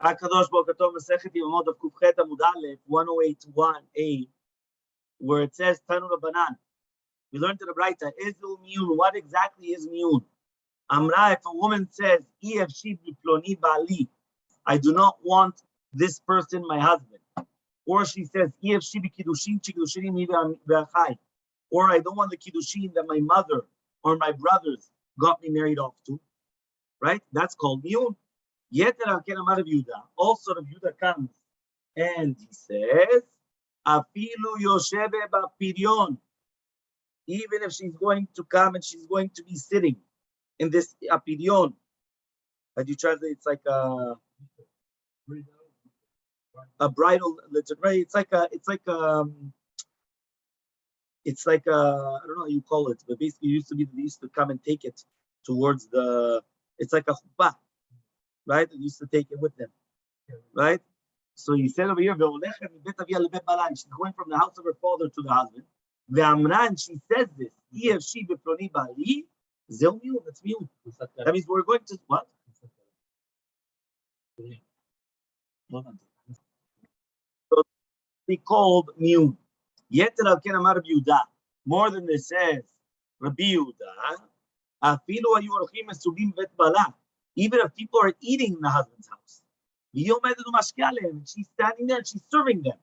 Hakadosh Baruch Hu Masechet Yevamot Daf Kufchet Amud Aleph 108.1a, where it says Tanu Rabbanan. We learned to the Braita, Ezul Miyun. What exactly is Miyun? Amra, if a woman says, Efshi Ploni Bali, I do not want this person, my husband. Or she says, Efshi Kiddushin Chikidushini V'achai. Or I don't want the Kiddushin that my mother or my brothers got me married off to. Right? That's called Miyun. Also, Rabbi Yehuda comes and he says, Afilu Yoshebe Bapirion. Even if she's going to come and she's going to be sitting in this apirion, how do you translate? It's like a bridal. It's like I don't know how you call it, but basically they used to come and take it towards it's like a chuppah, right? They used to take it with them, right? So he said over here, she's going from the house of her father to the husband. And she says this, that's Miyun. That means we're going to what? So be called Miyun. More than this says, Rabbi Yehuda, even if people are eating in the husband's house, and she's standing there and she's serving them.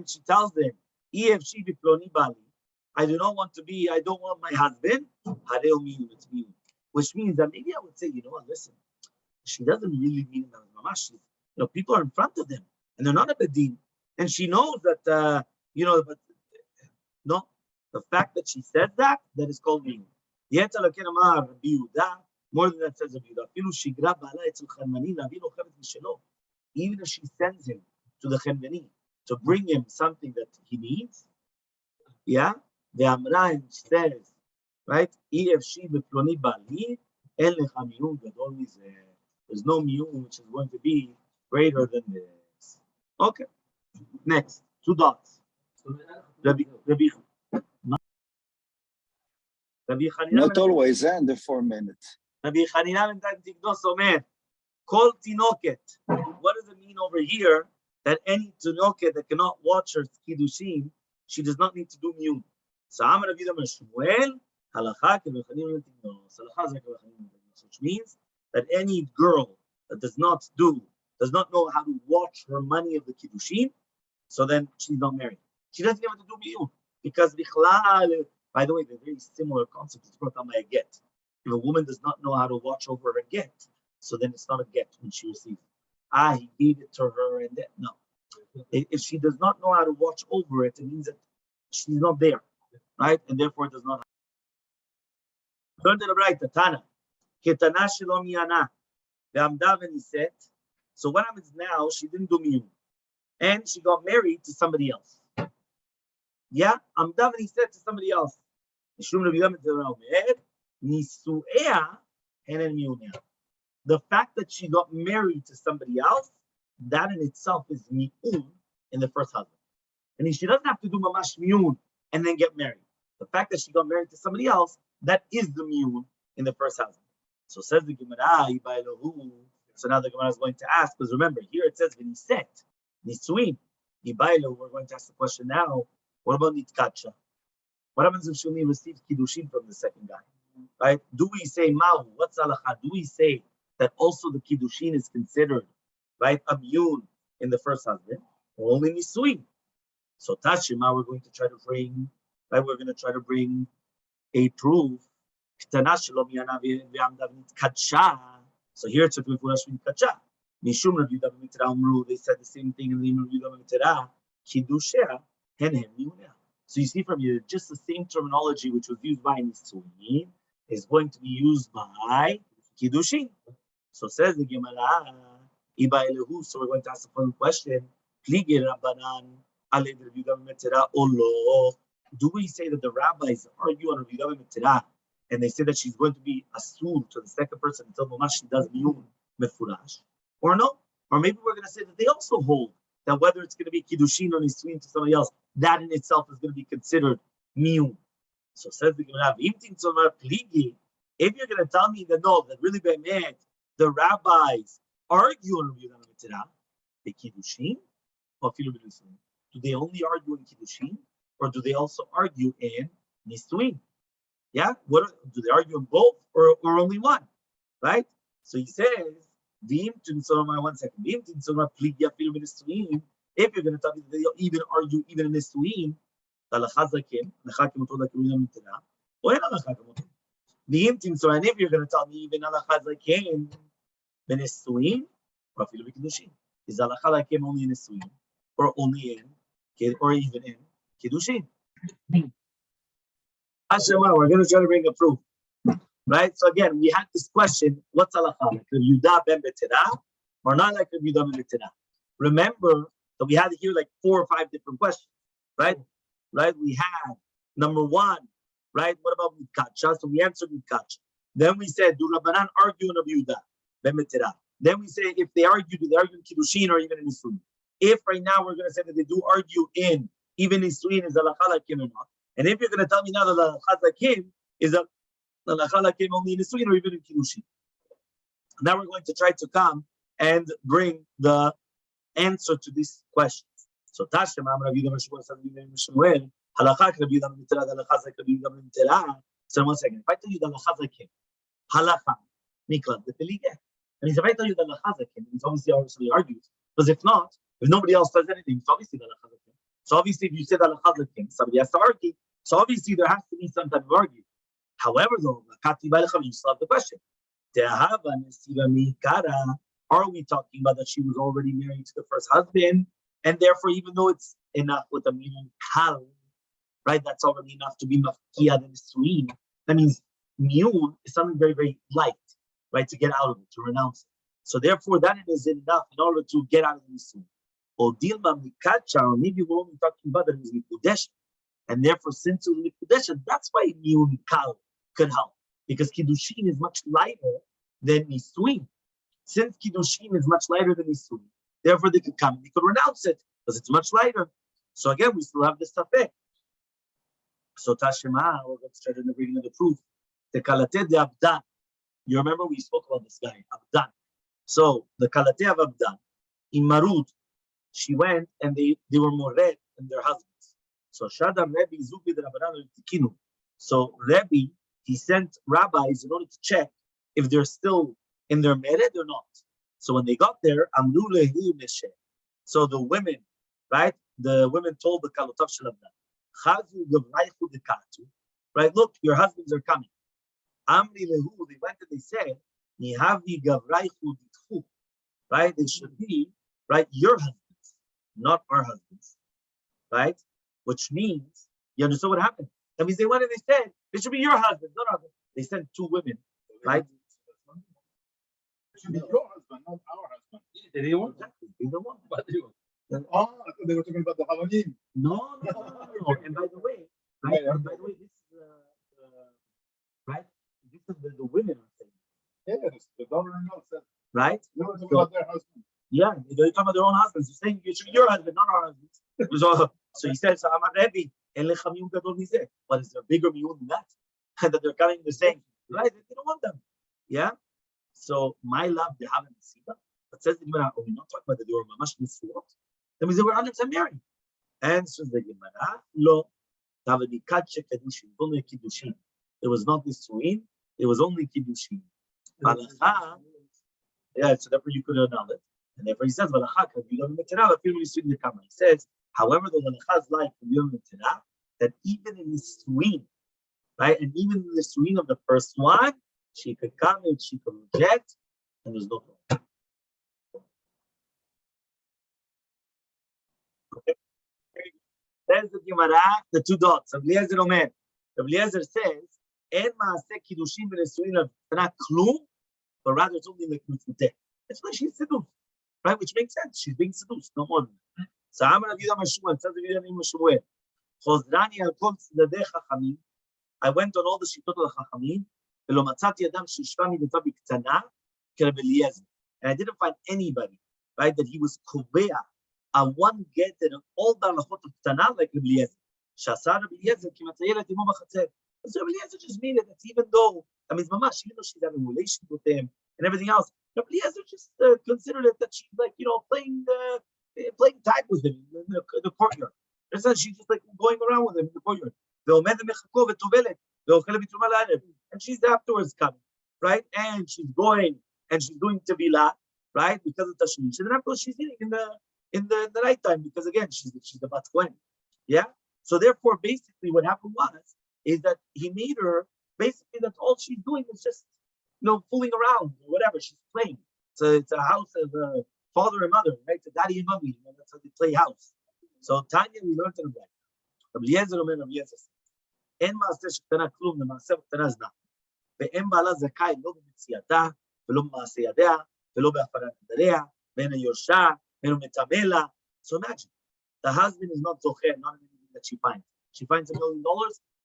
She tells them, I do not want my husband. Which means that maybe I would say, listen, she doesn't really mean that mamash. People are in front of them and they're not a bedin. And she knows that, but no, the fact that she said that is called mean. More than that says Rabbi Yehuda. Even if she sends him to the Chenveni to bring him something that he needs, yeah, the Amran says, right? There's no miyun which is going to be greater than this. Okay, next, 2 dots. Not always, and the 4 minutes. Rabbi Chanina ben Tignos Omer, Kol Tinoket. What does it mean over here that any Tinoket that cannot watch her Kiddushin, she does not need to do miyun? So I'm going to be the Shmuel, Halakha, which means that any girl that does not know how to watch her money of the Kiddushin, so then she's not married. She doesn't have to do miyun because by the way, they're very similar concepts. It's brought down by a get. If a woman does not know how to watch over a get, so then it's not a get when she receives it. He gave it to her and then, no. If she does not know how to watch over it, it means that she's not there, right? And therefore it does not happen. Turn to the right, Tana. Ketana Shalom Yana. Ve'amdav said, so what happens now? She didn't do miyun. And she got married to somebody else. Yeah, Amdav said to somebody else. The fact that she got married to somebody else, that in itself is miyun in the first husband. And she doesn't have to do mamash miyun and then get married. The fact that she got married to somebody else, that is the miyun in the first husband. So says the Gemara, so now the Gemara is going to ask, because remember, here it says v'niset, nisuin, ibaylo. We're going to ask the question now, what about nitkacha? What happens if she only receives kiddushin from the second guy? Right? Do we say mahu? What's halacha? Do we say that also the kiddushin is considered, right, a miyun in the first husband, or only nisuin? So Tashima, we're going to try to bring, right? We're going to try to bring a proof. So here it's a proof for nitkacha. Mishum Rabbi Yehuda b'mitra umru. They said the same thing in the Rabbi Yehuda b'mitra. Kiddusheh hen hem miyuneh. So you see from here, just the same terminology which was used by nisuin is going to be used by kiddushin. So says the Gemara, Iba Elehu. So we're going to ask the following question: do we say that the rabbis argue on Rabbi Yehuda b'mitra, and they say that she's going to be asul to the second person until mamash she does miyun mefurash, or no? Or maybe we're going to say that they also hold that whether it's going to be kiddushin or nisuin to somebody else, that in itself is going to be considered miyun. So says the Gemara, if you're going to tell me that no, that really be'emet, the rabbis argue on Rabbi Yehuda Mitzvah, the Kiddushin, or Filu B'Nisuin? Do they only argue in Kiddushin, or do they also argue in Nisuin? Yeah, do they argue in both, or only one? Right? So he says, one second. If you're going to tell me that they even argue even in Nisuin, and if you're going to tell me even Alachazakim, then Nisuin, or Filu B'Kiddushin. Is Alachazakim only in Nisuin, or only in, or even in Kiddushin? We're going to try to bring a proof. Right? So again, we had this question, what's halakha? Like Rabbi Yehuda ben Betera, or not like Rabbi Yehuda ben Betera? Remember that we had here like 4 or 5 different questions, right? Right? We had number 1, right? What about Mitkacha? So we answered Mitkacha. Then we said, do Rabbanan argue in Rabbi Yehuda ben Betera? Then we say, if they argue, do they argue in Kiddushin or even in Nisuin? If right now we're going to say that they do argue in even Nisuin, is halakha lakim or not? And if you're going to tell me now that halakha lakim is a the Hechal came only in Nisuin or even in Kiddushin. Now we're going to try to come and bring the answer to these questions. So Tashem Amar Rabbi Yehuda Shmuel Halakha Rabbi Yehuda Mitera Halakha Rabbi Yehuda Mitera. So 1 second. If I tell you the Halakha came, Halakha Nikla the Pelige. And if I tell you the Halakha came, it's obviously argues. Because if not, if nobody else does anything, it's obviously the Halakha came. So obviously, if you say the Halakha came, somebody has to argue. So obviously, there has to be some type of argument. However, though, you still have the question. Are we talking about that she was already married to the first husband, and therefore, even though it's enough with a miyun kal, right, that's already enough to be mafkia and sweet. That means miyun is something very, very light, right, to get out of it, to renounce it. So therefore, that is enough in order to get out of the sweet. Or dilma mikacha, or maybe we're only talking about that it was mikudesh, and therefore, since it was mikudesh, that's why miyun kal could help, because Kiddushin is much lighter than Nisuin. Since Kiddushin is much lighter than Nisuin, therefore they could come and they could renounce it because it's much lighter. So again, we still have this tafeh. So Tashema, we're going to start in the reading of the proof. The Kalate de Abdan. You remember we spoke about this guy, Abdan. So the Kalate of Abdan, in Marud, she went and they were more red than their husbands. So Shadam Rebbe Zubi de Rabbanan Tikinu. So Rebbe, he sent rabbis in order to check if they're still in their mered or not. So when they got there, Amru lehu meshe. So the women, right? The women told the Kalotav Shalabdan, Chazu gavraychu dekatu, right? Look, your husbands are coming. Amri lehu, they went and they said, Nihavi gavraychu ditchu, right? They should be, right, your husbands, not our husbands, right? Which means, you understand what happened? That means they went and they said, it should be your husband, not our husband. They sent 2 women, right? It should be your husband, not our husband. They didn't want that. They don't want that. I thought they were talking about the Havanim. No. And by the way, right? And by the way, this is right? This is the women are saying. Yes, the daughter-in-law said. Right? They were talking about their husband. Yeah, they're talking about their own husbands. They're saying it should be your husband, not our husband. So he says, I'm a Rebbe. But is there a bigger miyun than that? That they're coming, they're saying, right, they don't want them. Yeah? So, my love, they haven't seen them. But says the Gemara, we're not talking about that they were mamash nisuot. That means they were 100% married. Answers the Gemara, lo, only kiddushin. It was not nisuin, it was only kiddushin. Yeah, so therefore you could annul it. And therefore he says, he says, however, the halacha is like that even in the swing, right, and even in the swing of the first one, she could come and she could reject, and there's no problem. Okay. Says the Gemara, the 2 dots. Rabbi Eliezer Omer. Rabbi Eliezer says, "En maaseh kiddushin v'nesuin l'tana klum," but rather it's only like mitzvuteh. That's why she's seduced, right? Which makes sense. She's being seduced, no more. So Amar Rabbi Yehuda Shmuel says Rabbi Yehuda Shmuel, "Chozrani al kol tzedadei chachamim." I went on all the shitot of the chachamim, v'lo matzati adam sheishva midata b'ktana k'Rabbi Eliezer, and I didn't find anybody, right, that he was kovea a one get and all the halachot of ktana like Rabbi Eliezer. Shasar Rabbi Eliezer kimatayel et imo b'chatzer. So Eliezer just mean it. That's even though, I mean, Mamash, even though she's having a relation with him and everything else, Eliezer just considered it that she's like, playing tag with him in the courtyard. She's just like going around with him in the courtyard. And she's afterwards coming, right? And she's going and she's doing Tevila, right? Because of Tashmish. And then afterwards she's eating in the nighttime because again she's the Bat Kohen. Yeah. So therefore, basically, what happened is that he made her basically that all she's doing is just fooling around or whatever. She's playing. So it's a house of father and mother, right? It's a daddy and mommy. That's how they play house. So Tanya, we learned in the back. Rabbi Eliezer אומר רבי יוסף, אין מעשה שקטנה כלום, למעשה קטנה זנה. ואין בעלה זכאי לא במציאתה, ולא במעשה ידיה, ולא בהפרת נדריה, ואין היורשה, ואין מטמא לה. So imagine, the husband is not zocher, not anything that she finds. She finds $1 million,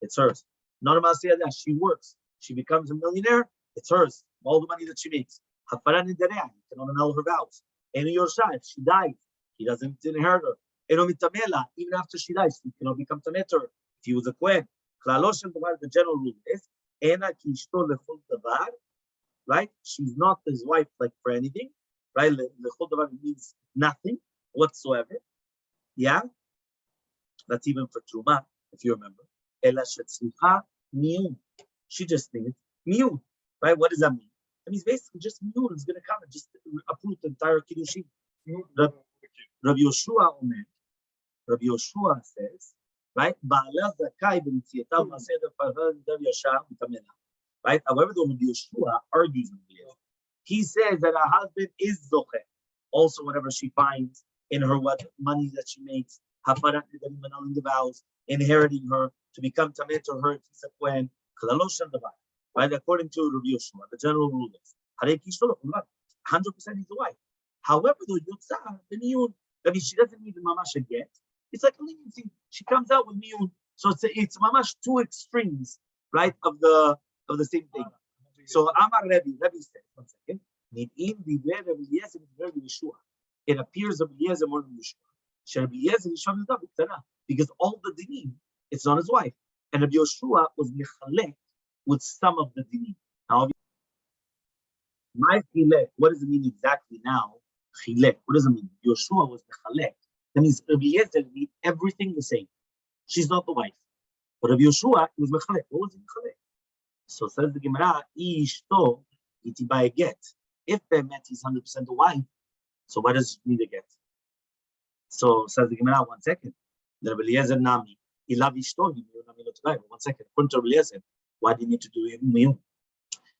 it's hers. Not a מעשה ידיה, she works. She becomes a millionaire, it's hers. All the money that she makes. הפרת נדריה, he cannot annul her vows. אין היורשה, if she dies, he doesn't inherit her. Even after she dies, he cannot become tameter if he was a kohen. The general rule is, right? She's not his wife like for anything, right? Means nothing whatsoever. Yeah, that's even for truma, if you remember. She just needs miyun, right? What does that mean? That means basically just miyun is going to come and just uproot the entire kiddushin. Rabbi Yoshua says, right? Right? However, though Rabbi Yoshua argues with this, he says that a husband is zocher. Also, whatever she finds in her money that she makes, in the vows, inheriting her to become tamet or her when right? According to Rabbi Yoshua, the general rule is 100% he's the wife. However, though that means she doesn't need the mamash get. It's like a leniency. She comes out with miyun. So it's mamash two extremes, right, of the same thing. So Amar Rabbi said, 1 second. It appears Rabbi Eliezer more than Yeshua. Because all the dinim, it's not his wife. And Rabbi Yoshua was mechalek with some of the dinim. Now, my chilek, what does it mean exactly now? Chilek, what does it mean? Yoshua was mechalek. That means Rabbi Eliezer made everything the same. She's not the wife. But Rabbi Yoshua was mechalek. What was he mechalek? So says the Gemara, Ishto iti by a get. If Be'emet he's 100% the wife, so why does he need a get? So says the Gemara, 1 second. The Rabbi Eliezer nami, ilav ishto, 1 second. According to Rabbi Eliezer, why do you need to do it miyun?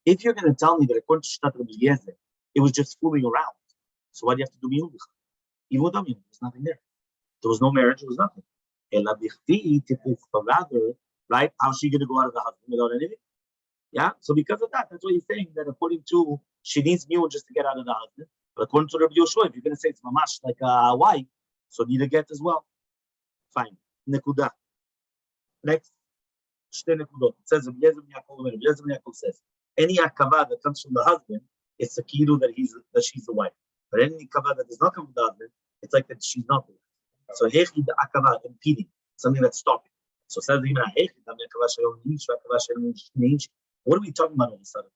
If you're going to tell me that according to Shtat Rabbi Eliezer, it was just fooling around, so why do you have to do miyun? Even without miyun, there's nothing there. There was no marriage, there was nothing. Rather, right? How's she going to go out of the husband without anything? Yeah. So because of that, that's why he's saying that according to she needs miyun just to get out of the husband. But according to Rabbi Yoshua, if you're going to say it's mamash like a wife, so need a get as well. Fine. Nekuda. Next. Shte nekudot. It says Rabbi Yaakov says any akava that comes from the husband, it's a kiru that she's the wife. But any akava that does not come from the husband, it's like that she's not the wife. So hechi the akava impeding, something that's stopping. So says the Gemara, hechi the akava shalom nish, akava shalom nish. What are we talking about all of a sudden?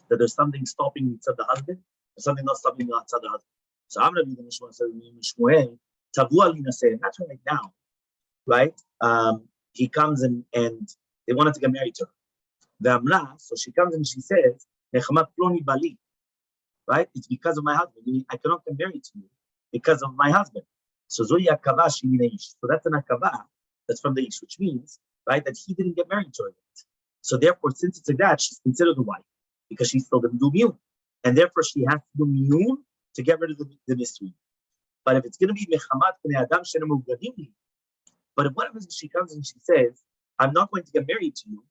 That there's something stopping inside the husband, or something not stopping outside the husband. So I'm going to be the Mishmuel says Mishmuel tavu alina say, that's right now, right? He comes and they wanted to get married to her. So she comes and she says, Nechamat ploni bali, right? It's because of my husband. Meaning I cannot get married to you because of my husband. So Zoya akava shemina ish. So that's an akava that's from the ish, which means, right, that he didn't get married to her yet. So therefore, since it's like that, she's considered a wife because she still didn't do miyun, and therefore she has to do miyun to get rid of the mystery. But if it's going to be mechamat bnei adam she'enu muvgadim, but if one of us she comes and she says, "I'm not going to get married to you,"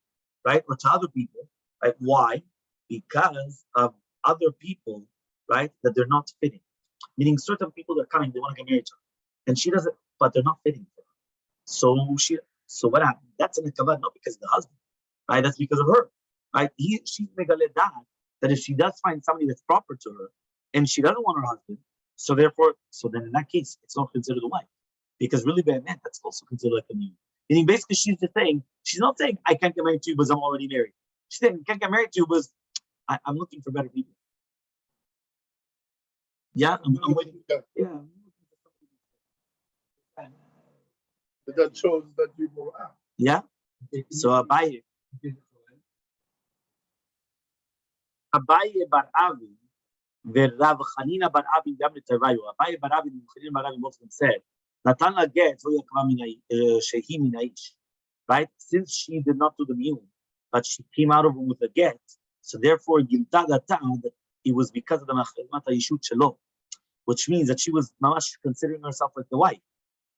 right, or to other people, right? Why? Because of other people, right? That they're not fitting. Meaning, certain people that are coming, they want to get married to her, and she doesn't, but they're not fitting for her. So what happened? That's an akava, not because of the husband. Right, that's because of her. Right, she's megaleh that if she does find somebody that's proper to her, and she doesn't want her husband, so then in that case, it's not considered a wife, because really, be'emet, that's also considered like a miyun. Meaning basically she's just saying, she's not saying I can't get married to you because I'm already married. She's saying I can't get married to you because I'm looking for better people. Yeah, I'm waiting. Yeah. That shows that you go out. Yeah. So Abaye bar Avi, Rav Chanina bar Avi גם לטרוויו. Abaye bar Avi וחנינא bar Avi both said, נתן לה גט לא יקרא שהיא מן האיש. Right? Since she did not do the miyun, but she came out of him with a get, so therefore גילתה דתה that it was because of the מחמת האישות שלו, which means that she was mamash considering herself like the wife,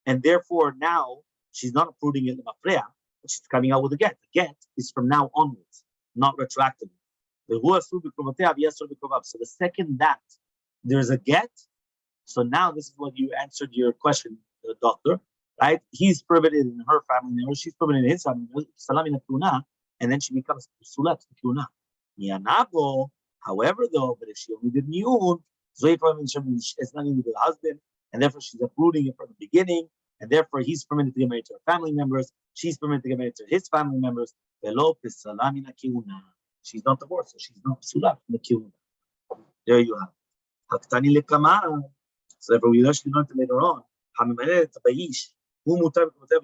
and therefore now she's not uprooting in the mafreya, but she's coming out with a get. The get is from now onwards, not retroactively. So the second that there's a get, so now this is what you answered your question, doctor, right? He's permitted in her family member, she's permitted in his family member, and then she becomes sulat kuna. However, though, but if she only did miyun, it's nothing to do with the husband, and therefore she's uprooting it from the beginning, and therefore he's permitted to get married to her family members, she's permitted to get married to his family members. She's not divorced, so she's not psula from the kiuna. There you have. Haktani lekama. So therefore we actually learned later on. Hamimanet tabayish. Who mutar mutar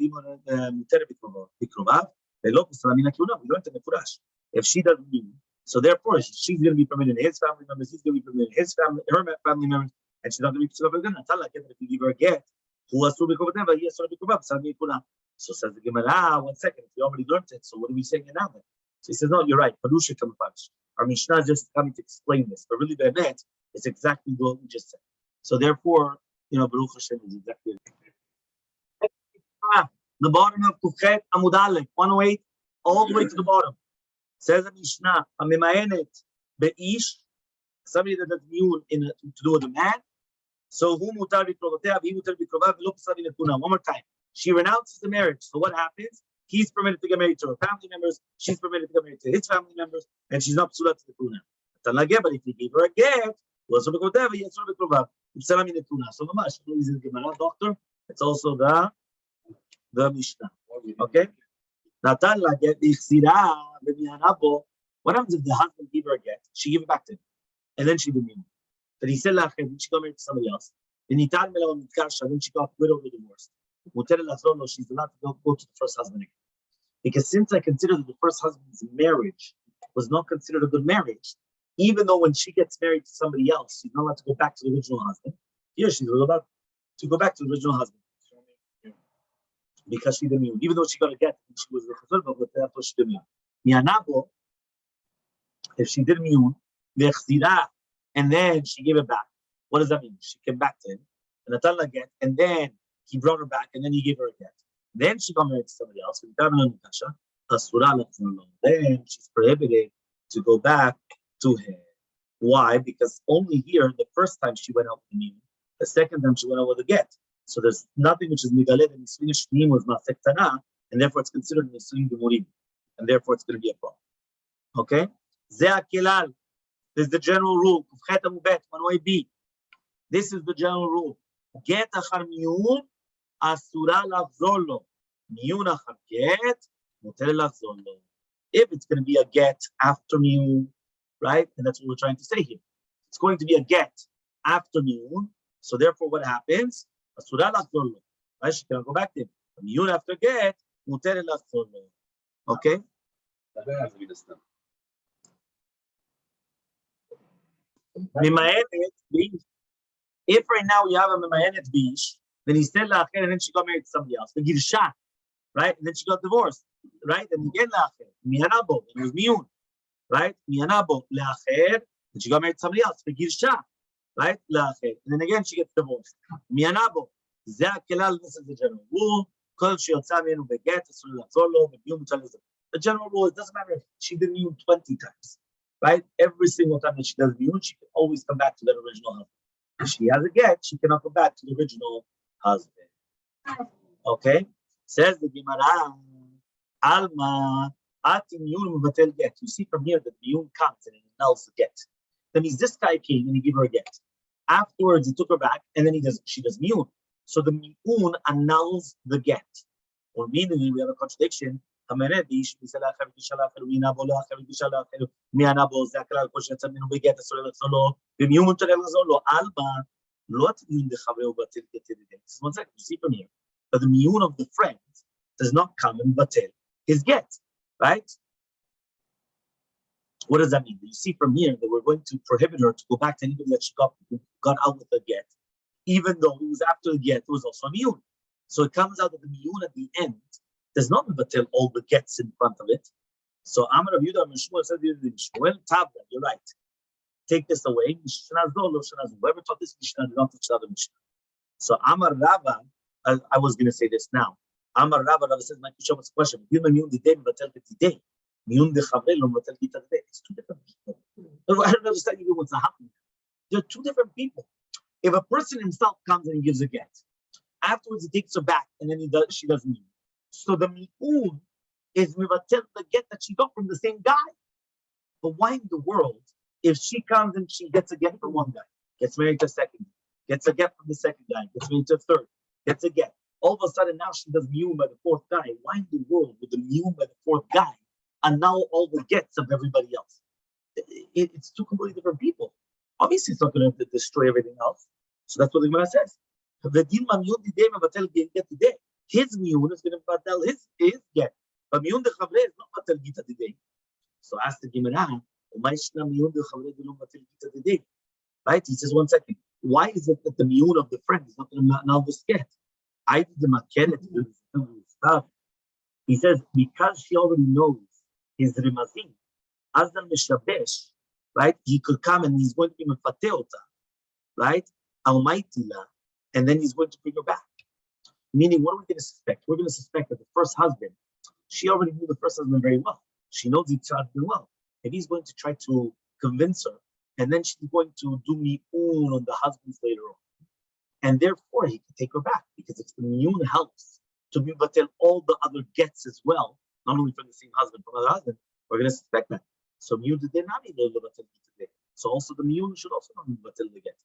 bikrovav. Velo psula min kiuna. We learned in the Qurash. If she doesn't do, so therefore she's going to be permitted in his family members. He's going to be permitted in his family, her family members, and she's not going to be psula b'gana. Tell her if you give her a get, who asu bikrovav, he asu bikrovav. Psula min kiuna. So says the Gemara. 1 second. If you already learned it, so what are we saying now then? So he says, no, you're right. Parusha Kamapash. Our Mishnah is just coming to explain this. But really, Be'emet, it's exactly what we just said. So therefore, Baruch Hashem is exactly it. The bottom of Kufchet Amud Aleph, 108, all the way to the bottom. Says the Mishnah, Amimayenet Be'ish, somebody that does miyun to do with a man. So who mutar bikrovatev, he mutar bikrovav, v'lo p'sadi nekuna. One more time. She renounces the marriage. So what happens? He's permitted to get married to her family members. She's permitted to get married to his family members, and she's not psula to the kuna. But if he gave her a get, so mamash, doctor, it's also the Mishnah. Okay? What happens if the husband gave her a get? She gave it back to him, and then she didn't mean it. But he said, then she got married to somebody else. Then she got widowed or divorced. She's allowed to go to the first husband again. Because since I consider that the first husband's marriage was not considered a good marriage, even though when she gets married to somebody else, she's not allowed to go back to the original husband. Here she's allowed to go back to the original husband. Because she didn't, even though she got a get, she was the chazur, but that's what she didn't. Mianabo, if she did miyun, and then she gave it back. What does that mean? She came back to him, and Natala get, and then he brought her back, and then he gave her a get. Then she got married to somebody else. Then she's prohibited to go back to him. Why? Because only here, the first time she went out with him, the second time she went out with a get. So there's nothing which is migaled and Nisvin Shnim was Masechta, and therefore it's considered Nisvin Gemurim, and therefore it's going to be a problem. Okay? Zeh Kelal. This is the general rule. Kufchet Amubet, 108b. This is the general rule. Get achar miyun, asura lachzor lo. Miyun achar get, muter lachzor lo. If it's going to be a get after miyun, right? And that's what we're trying to say here. It's going to be a get after miyun. So therefore, what happens? Asura lachzor lo. Right? She cannot go back to him. Miyun after get, muter lachzor lo. Okay? That has to be the step. If right now we have a Mimayenet Bish, then he said La'acher, and then she got married to somebody else. The Girsha, right? And then she got divorced, right? And again La'acher, Mihanabo, and it was Miyun, right? Mihanabo, La'acher, and she got married to somebody else. The Girsha, right? La'acher, and then again she gets divorced. Mihanabo, Zeh Kelal, this is the general rule. The general rule, it doesn't matter if she did Miyun 20 times. Right? Every single time that she does miyun, she can always come back to that original husband. If she has a get, she cannot go back to the original husband. Okay? Says the Gemara, Alma, ati miyun muvatel get. You see from here that miyun comes and it annuls the get. That means this guy came and he gave her a get. Afterwards, he took her back and then she does miyun. So the miyun annuls the get. Or meaning we have a contradiction. We get one second, you see from here. But the miyun of the friend does not come and batel his get, right? What does that mean? You see from here that we're going to prohibit her to go back to anybody that she got out with a get, even though it was after the get, it was also a miyun. So it comes out that the miyun at the end does not batel all the gets in front of it. So Amar Rabbi Yehuda Shmuel said, Tabra, you're right. Take this away. Whoever taught this Mishnah did not touch the other Mishnah. So Amar Rava, I was going to say this now. Amar Rava says, my question. It's two different people. I don't understand even what's happening. They're two different people. If a person himself comes and he gives a get, afterwards he takes her back and then she doesn't need it. So the mi'un is mivatel the get that she got from the same guy. But why in the world, if she comes and she gets a get from one guy, gets married to a second, gets a get from the second guy, gets married to a third, gets a get, all of a sudden now she does mi'un by the fourth guy. Why in the world would the mi'un by the fourth guy annul all the gets of everybody else? It's two completely different people. Obviously, it's not going to destroy everything else. So that's what the Gemara says. His miyun is going to batel his get. But miyun de chavre is not batel gita today. So ask the Gemara, right? He says, 1 second. Why is it that the miyun of the friend is not going to annul this get? He says, because she already knows his rimazim, as the mishabesh, right? He could come and he's going to be mefateota, right? Almaitila, and then he's going to bring her back. Meaning, what are we going to suspect? We're going to suspect that the first husband, she already knew the first husband very well. She knows each other well. And he's going to try to convince her, and then she's going to do mi'un on the husbands later on. And therefore, he can take her back, because if the mi'un helps to be batel all the other gets as well, not only from the same husband, from another husband, we're going to suspect that. So mi'un did not need the batel today. So also the mi'un should also not be batel the get.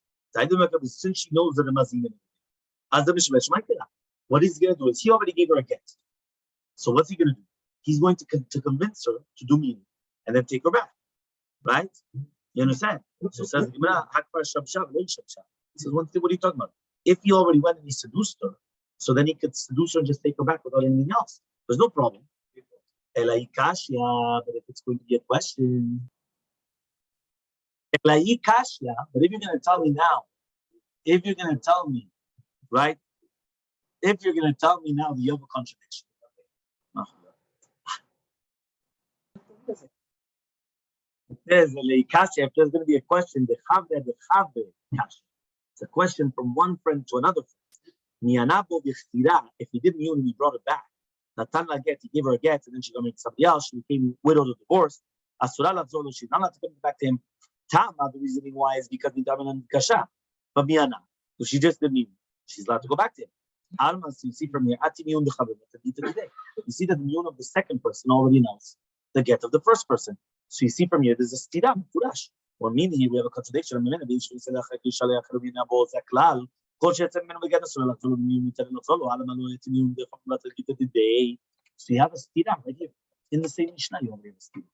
Since she knows that the mazim as the mishmesh ma'ikela, what he's going to do is he already gave her a get. So what's he going to do? He's going to convince her to do mi'un and then take her back, right? You understand? So it says Gemara, Hakfar Shabshab, Lo Shabshab. He says, one thing, what are you talking about? If he already went and he seduced her, so then he could seduce her and just take her back without anything else. There's no problem. Elai kashya, but if it's going to be a question, Elai kashya, but if you're going to tell me now, if you're going to tell me, right? If you're going to tell me now that you have a contradiction. There's if there's going to be a question, it's a question from one friend to another friend. If he didn't knew and he brought it back, he gave her a get, and then she got married to somebody else, she became widowed or divorced. She's not allowed to come back to him. The reasoning why is because the dominant kasha. But so she just didn't even. She's allowed to go back to him. Almas, you see from here, you see that the miyun of the second person already knows the get of the first person. So you see from here, there's a stira, furash. Or meaning here we have a contradiction. So you have a stira right here. In the same Mishnah, you already have a stira.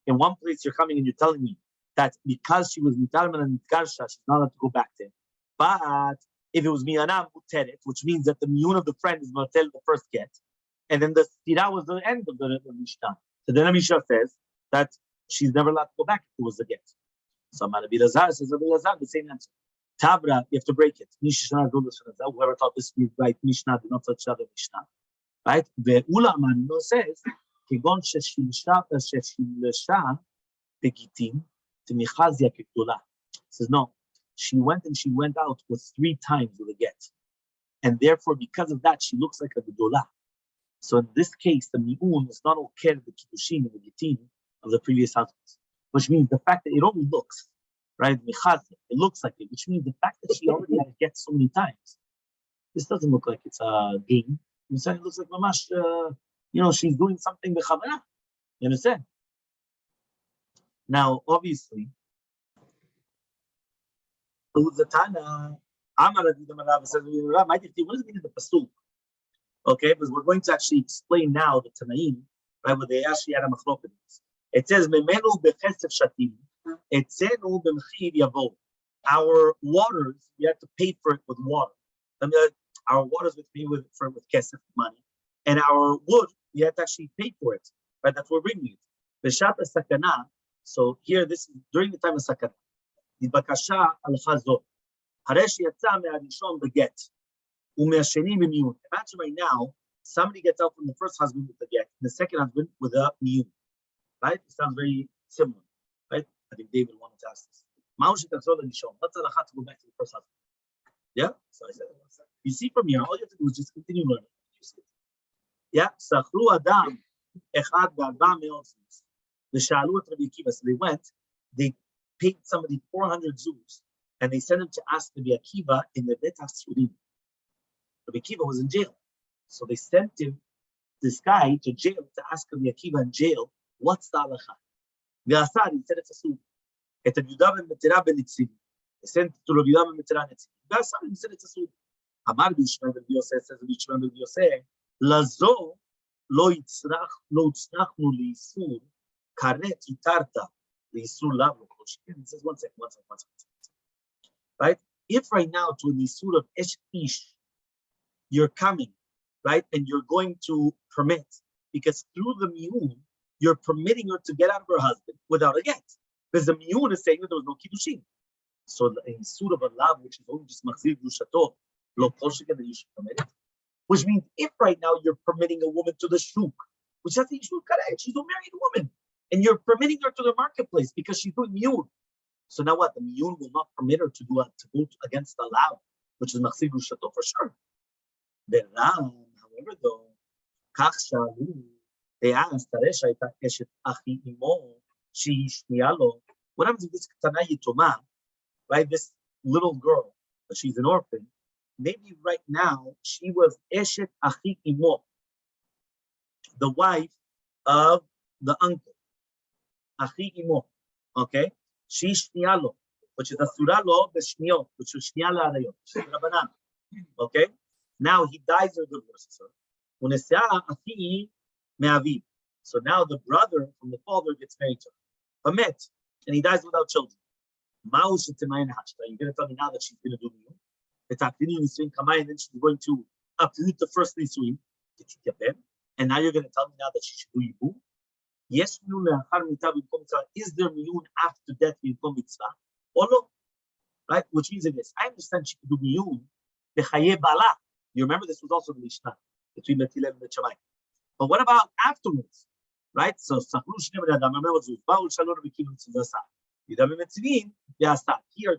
In one place, you're coming and you're telling me that because she was mitalman and mitkarsha, she's not allowed to go back to him. But if it was miyanam muteret, which means that the miyun of the friend is going to tell the first get, and then the stira was the end of the Mishnah. So then the Mishnah says that she's never allowed to go back if it was the get. So Rabbi Lazar says, Rabbi Lazar, the same answer. Tabra, you have to break it. Whoever taught this right Mishnah did not touch the other Mishnah. Right? The Ulaman says, Kegon sheshilsha begitim timichazia kekdola. Says no. She went out with 3 times with a get. And therefore, because of that, she looks like a gedola. So in this case, the mi'un is not okay the kiddushin and the gitin of the previous husbands. Which means the fact that it only looks, right? It looks like it, which means the fact that she already had a get so many times. This doesn't look like it's a game. It looks like mamash, she's doing something b'chavana. You understand? Now, obviously, the Tana, Amar says, what does it mean in the pasuk? Okay, because we're going to actually explain now the Tanaim, right, where they actually had a machlokes. It says, Memenu bechesef shatim, etzenu b'mchir yavo. Our waters, we have to pay for it with water. Our waters we pay with kesef, money. And our wood, we have to actually pay for it. Right? That's what we're bringing it. B'shat sakana. So here, this is during the time of sakana. The bakasha al chazot. Haresh yatsa me'arishon beget. U'me'asheni b'miyun. Imagine right now, somebody gets out from the first husband with the get, and the second husband with a miyun. Right? It sounds very similar. Right? I think David wanted to ask this. What's the halakha to go back to the first husband? Yeah? So I said, you see from here, all you have to do is just continue learning. Yeah? Sachru adam echad ba'arba me'ot zuz. The shalu at Rabbi Akiva. So they went, they paid somebody 400 zuz, and they sent him to ask Rabbi Akiva in the Bet HaSurim. Rabbi Akiva was in jail. So they sent him, this guy, to jail to ask Rabbi Akiva in jail, what's the halakha? V'asad, he said it's a suit. Et Yehuda ben Metera ben Nitzim. He sent to Rabbi Yehuda ben Metera Nitzim. V'asad, he said it's a suit. Amar b'Yishmael ben Yosef, says b'Yishmael ben Yosef, Lazo lo yitzrachnu li'isur karet yitarta li'isur lav lo kol sheken. He says, one second. Right? If right now to the isur of esh ish, you're coming, right, and you're going to permit, because through the miyun, you're permitting her to get out of her husband without a get. Because the miyun is saying that there was no kiddushin. So the isur of a lav, which is only just machzir grushato, lo kol sheken, that you should permit it. Which means if right now you're permitting a woman to the shuk, which has the shuk karet, she's a married woman, and you're permitting her to the marketplace because she's doing miyun. So now what? The miyun will not permit her to go against the lav, which is machzir grushato for sure. The ram, however, though, kach shalu, they asked, Taresha ita eshet achi imo, she shnialo. What happens if this ketana yitoma, right? This little girl, she's an orphan. Maybe right now she was eshet achi imo, the wife of the uncle. Achi imo, okay? She shnialo, which is asuralo b'shniyot, which is shniala arayot, which is rabanan, okay? Now he dies or divorces her. So now the brother from the father gets married to her. And he dies without children. You're going to tell me now that she's going to do miyun? And then she's going to uproot the first nisuin. And now you're going to tell me now that she should do yibu? Yes, is there miyun after death b'yom mitzvah? Or no? Right? Which means it is. I understand she could do miyun b'chaye bala. You remember this was also the Mishnah between Metilel and Shammai. But what about afterwards? Right? So here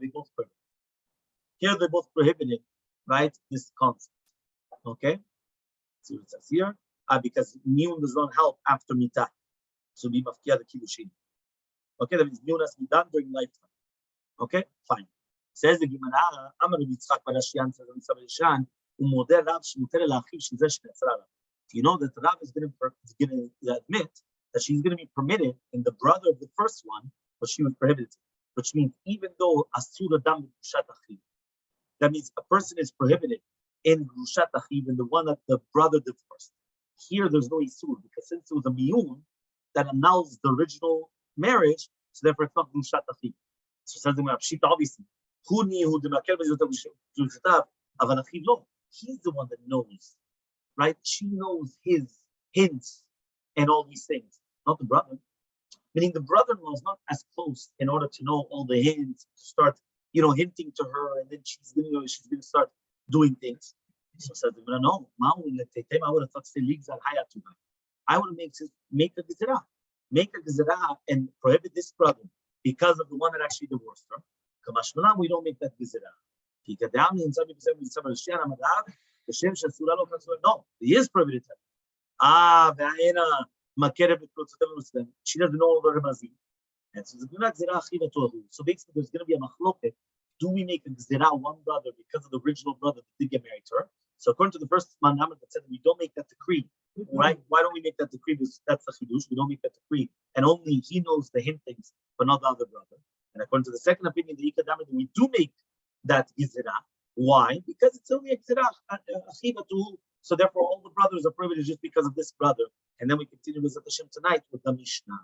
they both prohibited. Here they both prohibited, right? This concept. Okay? See what it says here? Because miyun does not help after mitah. So be mafkia the kiddushin. Okay, that means miyun has to be done during lifetime. Okay, fine. Says the Gemara, Amar Yitzchak Parashian says in Sabbatishan. Do you know that Rav is going to admit that she's going to be permitted in the brother of the first one, but she was prohibited. Which means even though asur adam grushat achiv, that means a person is prohibited in grushat achiv, in the one that the brother did first. Here there's no isur because since it was a miyun that annuls the original marriage, so therefore it's not grushat achiv. So says the Pshita obviously, he's the one that knows, right? She knows his hints and all these things, not the brother. Meaning the brother-in-law is not as close in order to know all the hints, to start, hinting to her, and then she's going to start doing things. So says, no, I would have thought I would make a gezerah and prohibit this brother because of the one that actually divorced her. We don't make that gezerah. No, he is prohibited. She doesn't know all the remazim. And so basically, there's going to be a machloket. Do we make a gezerah one brother because of the original brother that did get married to her? So according to the first manamah that said that we don't make that decree, right? Why don't we make that decree? Because that's the chidush. We don't make that decree, and only he knows the hint things, but not the other brother. And according to the second opinion, the ikadam, we do make that gezerah. Why? Because it's only a gezerah achiva to So therefore, all the brothers are privileged just because of this brother. And then we continue with Hashem tonight with the Mishnah.